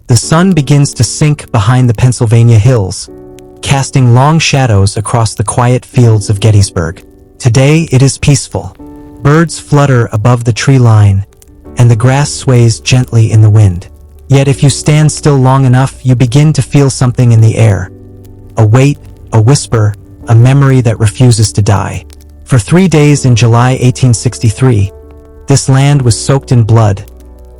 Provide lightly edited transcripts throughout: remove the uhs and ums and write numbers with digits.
The sun begins to sink behind the Pennsylvania hills, casting long shadows across the quiet fields of Gettysburg. Today it is peaceful. Birds flutter above the tree line, and the grass sways gently in the wind. Yet if you stand still long enough, you begin to feel something in the air. A weight, a whisper, a memory that refuses to die. For 3 days in July 1863, this land was soaked in blood,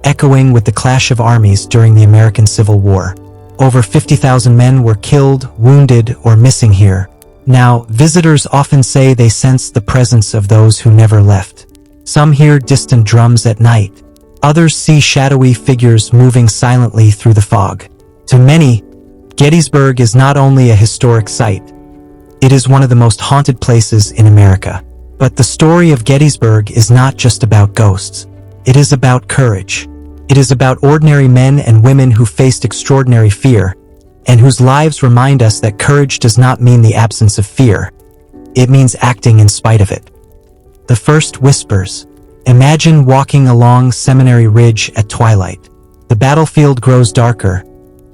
echoing with the clash of armies during the American Civil War. Over 50,000 men were killed, wounded, or missing here. Now, visitors often say they sense the presence of those who never left. Some hear distant drums at night. Others see shadowy figures moving silently through the fog. To many, Gettysburg is not only a historic site, it is one of the most haunted places in America. But the story of Gettysburg is not just about ghosts. It is about courage. It is about ordinary men and women who faced extraordinary fear, and whose lives remind us that courage does not mean the absence of fear. It means acting in spite of it. The first whispers. Imagine walking along Seminary Ridge at twilight. The battlefield grows darker.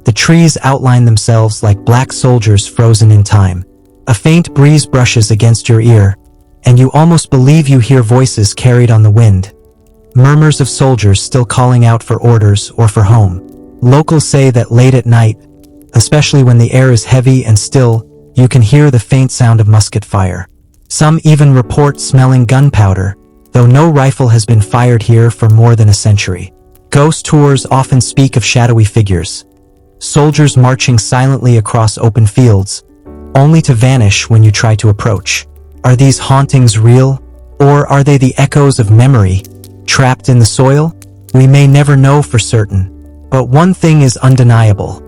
The trees outline themselves like black soldiers frozen in time. A faint breeze brushes against your ear, and you almost believe you hear voices carried on the wind. Murmurs of soldiers still calling out for orders or for home. Locals say that late at night, especially when the air is heavy and still, you can hear the faint sound of musket fire. Some even report smelling gunpowder, though no rifle has been fired here for more than a century. Ghost tours often speak of shadowy figures. Soldiers marching silently across open fields, only to vanish when you try to approach. Are these hauntings real, or are they the echoes of memory, trapped in the soil? We may never know for certain, but one thing is undeniable.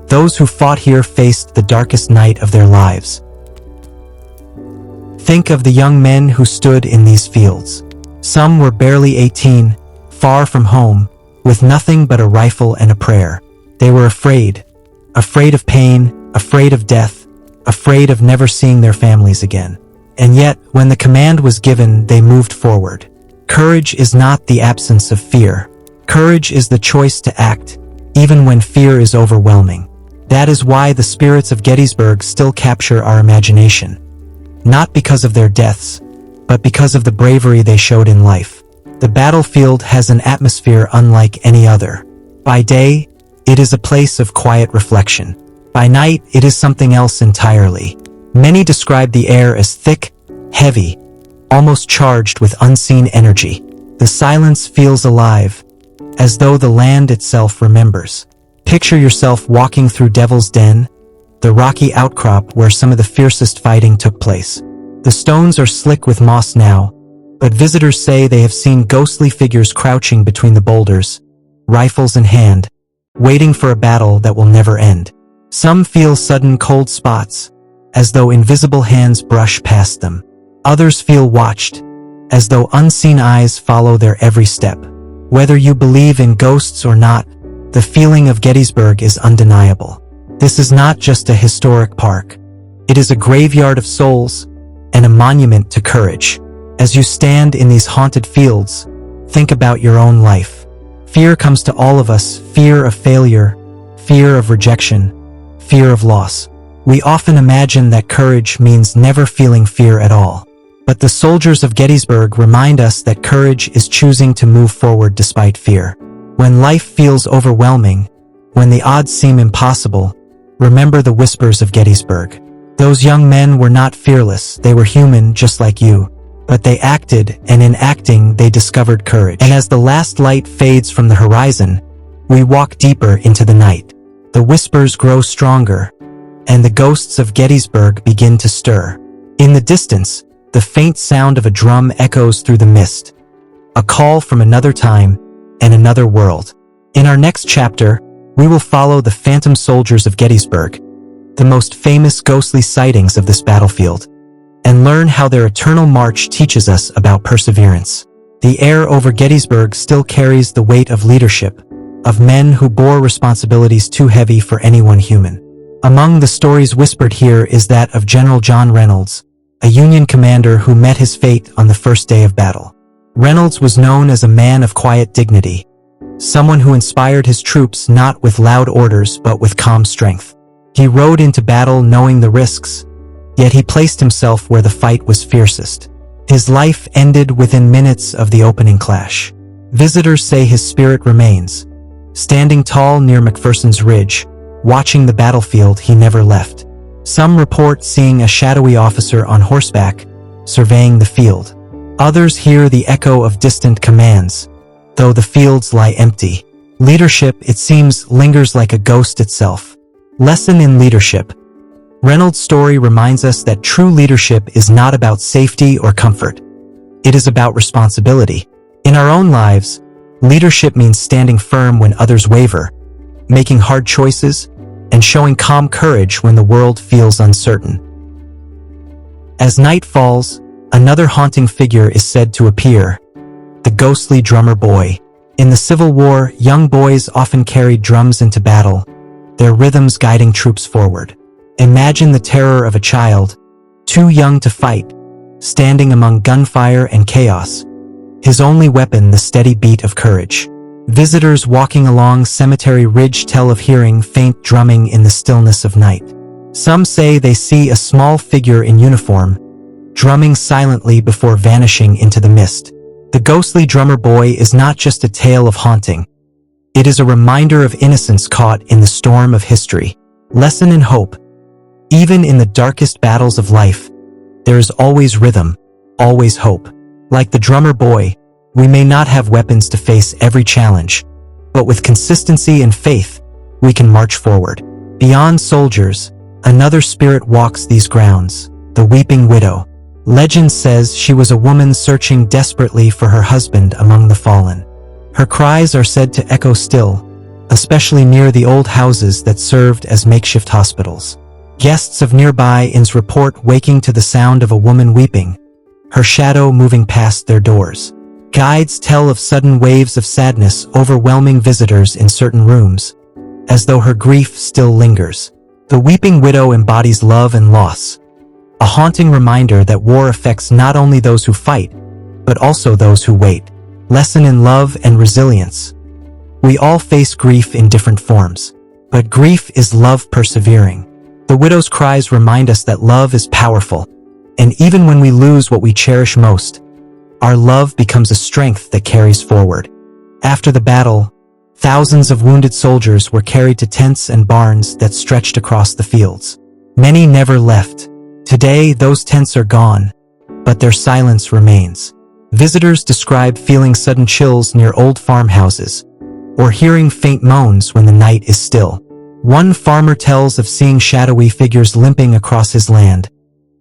Those who fought here faced the darkest night of their lives. Think of the young men who stood in these fields. Some were barely 18, far from home, with nothing but a rifle and a prayer. They were afraid. Afraid of pain, afraid of death, afraid of never seeing their families again. And yet, when the command was given, they moved forward. Courage is not the absence of fear. Courage is the choice to act, even when fear is overwhelming. That is why the spirits of Gettysburg still capture our imagination. Not because of their deaths, but because of the bravery they showed in life. The battlefield has an atmosphere unlike any other. By day, it is a place of quiet reflection. By night, it is something else entirely. Many describe the air as thick, heavy, almost charged with unseen energy. The silence feels alive, as though the land itself remembers. Picture yourself walking through Devil's Den, the rocky outcrop where some of the fiercest fighting took place. The stones are slick with moss now, but visitors say they have seen ghostly figures crouching between the boulders, rifles in hand, waiting for a battle that will never end. Some feel sudden cold spots, as though invisible hands brush past them. Others feel watched, as though unseen eyes follow their every step. Whether you believe in ghosts or not, the feeling of Gettysburg is undeniable. This is not just a historic park. It is a graveyard of souls and a monument to courage. As you stand in these haunted fields, think about your own life. Fear comes to all of us, fear of failure, fear of rejection, fear of loss. We often imagine that courage means never feeling fear at all. But the soldiers of Gettysburg remind us that courage is choosing to move forward despite fear. When life feels overwhelming, when the odds seem impossible, remember the whispers of Gettysburg. Those young men were not fearless, they were human just like you. But they acted, and in acting they discovered courage. And as the last light fades from the horizon, we walk deeper into the night. The whispers grow stronger, and the ghosts of Gettysburg begin to stir. In the distance, the faint sound of a drum echoes through the mist. A call from another time and another world. In our next chapter, we will follow the phantom soldiers of Gettysburg, the most famous ghostly sightings of this battlefield, and learn how their eternal march teaches us about perseverance. The air over Gettysburg still carries the weight of leadership, of men who bore responsibilities too heavy for anyone human. Among the stories whispered here is that of General John Reynolds, a Union commander who met his fate on the first day of battle. Reynolds was known as a man of quiet dignity, someone who inspired his troops not with loud orders but with calm strength. He rode into battle knowing the risks, yet he placed himself where the fight was fiercest. His life ended within minutes of the opening clash. Visitors say his spirit remains, standing tall near McPherson's Ridge, watching the battlefield he never left. Some report seeing a shadowy officer on horseback, surveying the field. Others hear the echo of distant commands, though the fields lie empty. Leadership, it seems, lingers like a ghost itself. Lesson in leadership. Reynolds' story reminds us that true leadership is not about safety or comfort. It is about responsibility. In our own lives, leadership means standing firm when others waver, making hard choices, and showing calm courage when the world feels uncertain. As night falls, another haunting figure is said to appear, the ghostly drummer boy. In the Civil War, young boys often carried drums into battle, their rhythms guiding troops forward. Imagine the terror of a child, too young to fight, standing among gunfire and chaos, his only weapon the steady beat of courage. Visitors walking along Cemetery Ridge tell of hearing faint drumming in the stillness of night. Some say they see a small figure in uniform, drumming silently before vanishing into the mist. The ghostly drummer boy is not just a tale of haunting. It is a reminder of innocence caught in the storm of history. Lesson in hope. Even in the darkest battles of life, there is always rhythm, always hope. Like the drummer boy, we may not have weapons to face every challenge, but with consistency and faith, we can march forward. Beyond soldiers, another spirit walks these grounds, the weeping widow. Legend says she was a woman searching desperately for her husband among the fallen. Her cries are said to echo still, especially near the old houses that served as makeshift hospitals. Guests of nearby inns report waking to the sound of a woman weeping, her shadow moving past their doors. Guides tell of sudden waves of sadness overwhelming visitors in certain rooms, as though her grief still lingers. The weeping widow embodies love and loss, a haunting reminder that war affects not only those who fight, but also those who wait. Lesson in love and resilience. We all face grief in different forms, but grief is love persevering. The widow's cries remind us that love is powerful, and even when we lose what we cherish most, our love becomes a strength that carries forward. After the battle, thousands of wounded soldiers were carried to tents and barns that stretched across the fields. Many never left. Today, those tents are gone, but their silence remains. Visitors describe feeling sudden chills near old farmhouses, or hearing faint moans when the night is still. One farmer tells of seeing shadowy figures limping across his land,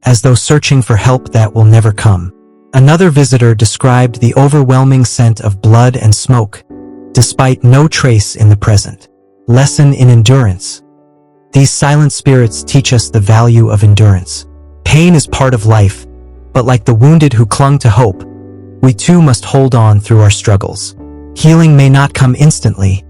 as though searching for help that will never come. Another visitor described the overwhelming scent of blood and smoke, despite no trace in the present. Lesson in endurance. These silent spirits teach us the value of endurance. Pain is part of life, but like the wounded who clung to hope, we too must hold on through our struggles. Healing may not come instantly,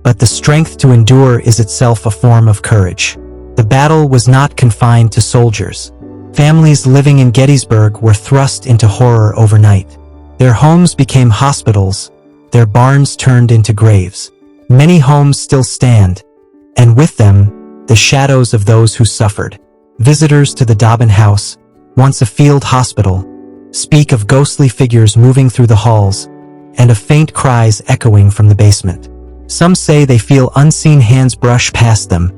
but the strength to endure is itself a form of courage. The battle was not confined to soldiers. Families living in Gettysburg were thrust into horror overnight. Their homes became hospitals, their barns turned into graves. Many homes still stand, and with them, the shadows of those who suffered. Visitors to the Dobbin House, once a field hospital, speak of ghostly figures moving through the halls, and of faint cries echoing from the basement. Some say they feel unseen hands brush past them,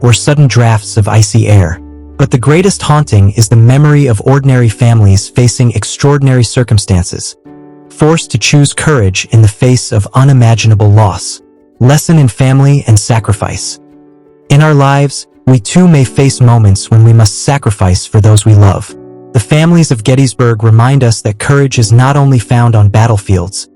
or sudden drafts of icy air. But the greatest haunting is the memory of ordinary families facing extraordinary circumstances, forced to choose courage in the face of unimaginable loss. Lesson in family and sacrifice. In our lives, we too may face moments when we must sacrifice for those we love. The families of Gettysburg remind us that courage is not only found on battlefields,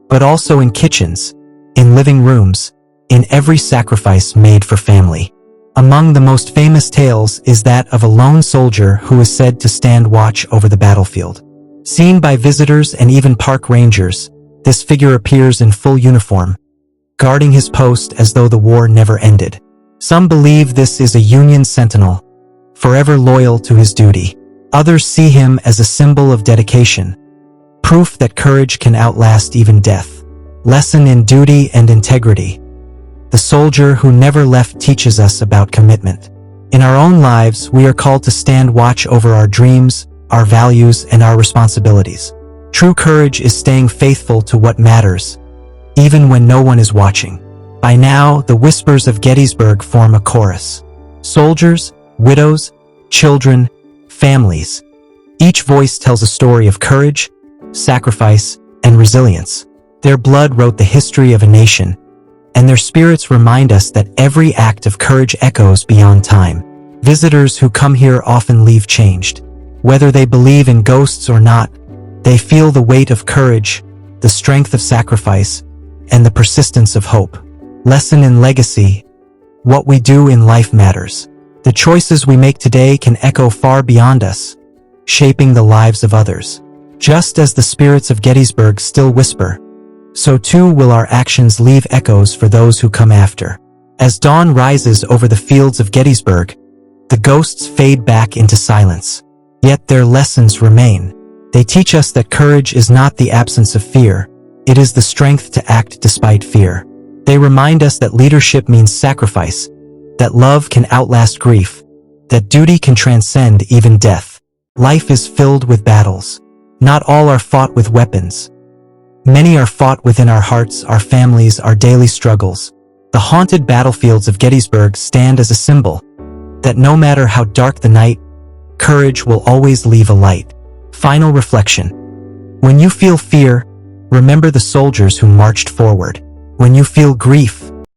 but also in kitchens, in living rooms, in every sacrifice made for family. Among the most famous tales is that of a lone soldier who is said to stand watch over the battlefield. Seen by visitors and even park rangers, this figure appears in full uniform, guarding his post as though the war never ended. Some believe this is a Union sentinel, forever loyal to his duty. Others see him as a symbol of dedication, proof that courage can outlast even death. Lesson in duty and integrity. The soldier who never left teaches us about commitment. In our own lives, we are called to stand watch over our dreams, our values, and our responsibilities. True courage is staying faithful to what matters, even when no one is watching. By now, the whispers of Gettysburg form a chorus. Soldiers, widows, children, families. Each voice tells a story of courage, sacrifice, and resilience. Their blood wrote the history of a nation, and their spirits remind us that every act of courage echoes beyond time. Visitors who come here often leave changed. Whether they believe in ghosts or not, they feel the weight of courage, the strength of sacrifice, and the persistence of hope. Lesson in legacy. What we do in life matters. The choices we make today can echo far beyond us, shaping the lives of others. Just as the spirits of Gettysburg still whisper, so too will our actions leave echoes for those who come after. As dawn rises over the fields of Gettysburg, the ghosts fade back into silence. Yet their lessons remain. They teach us that courage is not the absence of fear, it is the strength to act despite fear. They remind us that leadership means sacrifice, that love can outlast grief, that duty can transcend even death. Life is filled with battles. Not all are fought with weapons. Many are fought within our hearts, our families, our daily struggles. The haunted battlefields of Gettysburg stand as a symbol that no matter how dark the night, courage will always leave a light. Final reflection. When you feel fear, remember the soldiers who marched forward. When you feel grief,